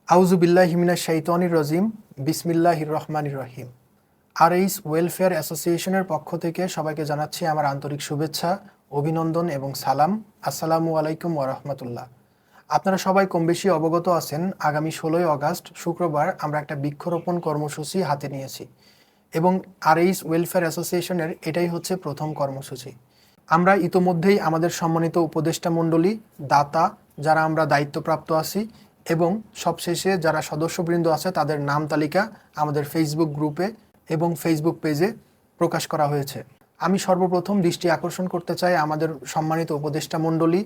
আউযু বিল্লাহি মিনাশ শাইতানির রাজিম। বিসমিল্লাহির রহমানির রহিম। আরএইস ওয়েলফেয়ার অ্যাসোসিয়েশনের পক্ষ থেকে সবাইকে জানাচ্ছি আমার আন্তরিক শুভেচ্ছা, অভিনন্দন এবং সালাম। আসসালামু আলাইকুম ওয়া রাহমাতুল্লাহ। আপনারা সবাই কমবেশি অবগত আছেন, আগামী ১৬ই আগস্ট শুক্রবার আমরা একটা বৃক্ষরোপণ কর্মসূচি হাতে নিয়েছি এবং আরএইস ওয়েলফেয়ার অ্যাসোসিয়েশনের এটাই হচ্ছে প্রথম কর্মসূচি। আমরা ইতোমধ্যেই আমাদের সম্মানিত উপদেষ্টা মণ্ডলী, দাতা, যারা আমরা দায়িত্বপ্রাপ্ত আছি এবং সবশেষে যারা সদস্যবৃন্দ আছে তাদের নাম তালিকা আমাদের ফেসবুক গ্রুপে এবং ফেসবুক পেজে প্রকাশ করা হয়েছে। আমি সর্বপ্রথম দৃষ্টি আকর্ষণ করতে চাই আমাদের সম্মানিত উপদেষ্টা মণ্ডলী,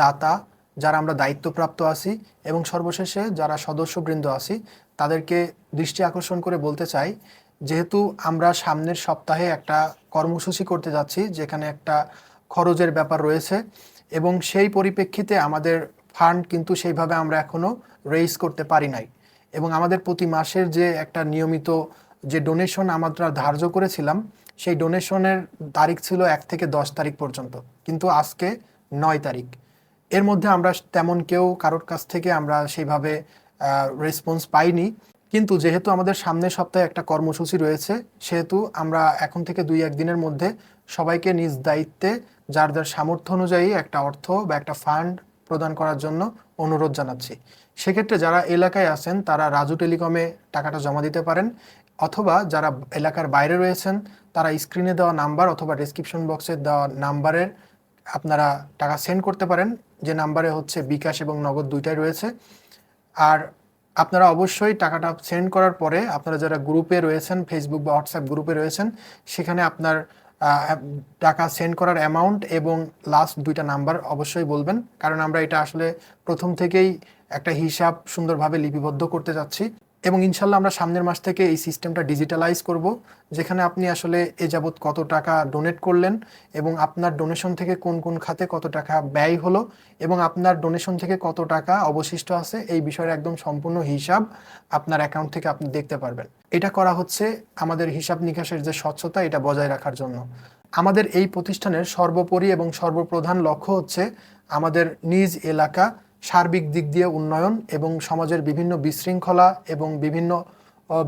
দাতা, যারা আমরা দায়িত্বপ্রাপ্ত আছি এবং সর্বশেষে যারা সদস্যবৃন্দ আছি তাদেরকে দৃষ্টি আকর্ষণ করে বলতে চাই, যেহেতু আমরা সামনের সপ্তাহে একটা কর্মসূচি করতে যাচ্ছি যেখানে একটা খরচের ব্যাপার রয়েছে এবং সেই পরিপ্রেক্ষিতে আমাদের ফান্ড কিন্তু সেইভাবে আমরা এখনও রেইজ করতে পারি নাই এবং আমাদের প্রতি মাসের যে একটা নিয়মিত যে ডোনেশন আমরা ধার্য করেছিলাম সেই ডোনেশনের তারিখ ছিল ১ থেকে ১০ তারিখ পর্যন্ত, কিন্তু আজকে ৯ তারিখ। এর মধ্যে আমরা তেমন কেউ কারোর কাছ থেকে আমরা সেইভাবে রেসপন্স পাইনি, কিন্তু যেহেতু আমাদের সামনের সপ্তাহে একটা কর্মসূচি রয়েছে সেহেতু আমরা এখন থেকে ২-১ দিনের মধ্যে সবাইকে নিজ দায়িত্বে যার যার সামর্থ্য অনুযায়ী একটা অর্থ বা একটা ফান্ড প্রদান করার জন্য অনুরোধ জানাচ্ছি। সেক্ষেত্রে যারা এলাকায় আছেন তারা রাজু টেলিকমে টাকাটা জমা দিতে পারেন, অথবা যারা এলাকার বাইরে রয়েছেন তারা স্ক্রিনে দেওয়া নাম্বার অথবা ডেসক্রিপশন বক্সে দেওয়া নাম্বারের আপনারা টাকা সেন্ড করতে পারেন, যে নাম্বারে হচ্ছে বিকাশ এবং নগদ দুইটাই রয়েছে। আর আপনারা অবশ্যই টাকাটা সেন্ড করার পরে আপনারা যারা গ্রুপে রয়েছেন, ফেসবুক বা হোয়াটসঅ্যাপ গ্রুপে রয়েছেন, সেখানে আপনার টাকা সেন্ড করার অ্যামাউন্ট এবং লাস্ট দুইটা নাম্বার অবশ্যই বলবেন, কারণ আমরা এটা আসলে প্রথম থেকেই একটা হিসাব সুন্দরভাবে লিপিবদ্ধ করতে যাচ্ছি এবং ইনশাল্লাহ আমরা সামনের মাস থেকে এই সিস্টেমটা ডিজিটালাইজ করব, যেখানে আপনি আসলে এ যাবৎ কত টাকা ডোনেট করলেন এবং আপনার ডোনেশন থেকে কোন কোন খাতে কত টাকা ব্যয় হলো এবং আপনার ডোনেশন থেকে কত টাকা অবশিষ্ট আছে এই বিষয়ের একদম সম্পূর্ণ হিসাব আপনার অ্যাকাউন্ট থেকে আপনি দেখতে পারবেন। এটা করা হচ্ছে আমাদের হিসাব নিকাশের যে স্বচ্ছতা এটা বজায় রাখার জন্য। আমাদের এই প্রতিষ্ঠানের সর্বোপরি এবং সর্বপ্রধান লক্ষ্য হচ্ছে আমাদের নিজ এলাকা সার্বিক দিক দিয়ে উন্নয়ন এবং সমাজের বিভিন্ন বিশৃঙ্খলা এবং বিভিন্ন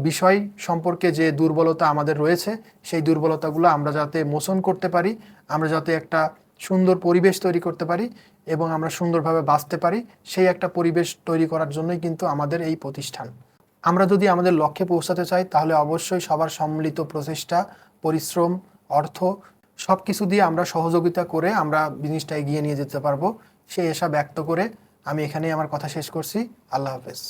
বিষয় সম্পর্কে যে দুর্বলতা আমাদের রয়েছে সেই দুর্বলতাগুলো আমরা যাতে মোচন করতে পারি, আমরা যাতে একটা সুন্দর পরিবেশ তৈরি করতে পারি এবং আমরা সুন্দরভাবে বাঁচতে পারি, সেই একটা পরিবেশ তৈরি করার জন্যই কিন্তু আমাদের এই প্রতিষ্ঠান। আমরা যদি আমাদের লক্ষ্যে পৌঁছাতে চাই তাহলে অবশ্যই সবার সম্মিলিত প্রচেষ্টা, পরিশ্রম, অর্থ সব কিছু দিয়ে আমরা সহযোগিতা করে আমরা জিনিসটা এগিয়ে নিয়ে যেতে পারবো, সেই আশা ব্যক্ত করে আমি এখানেই আমার কথা শেষ করছি। আল্লাহ হাফেজ।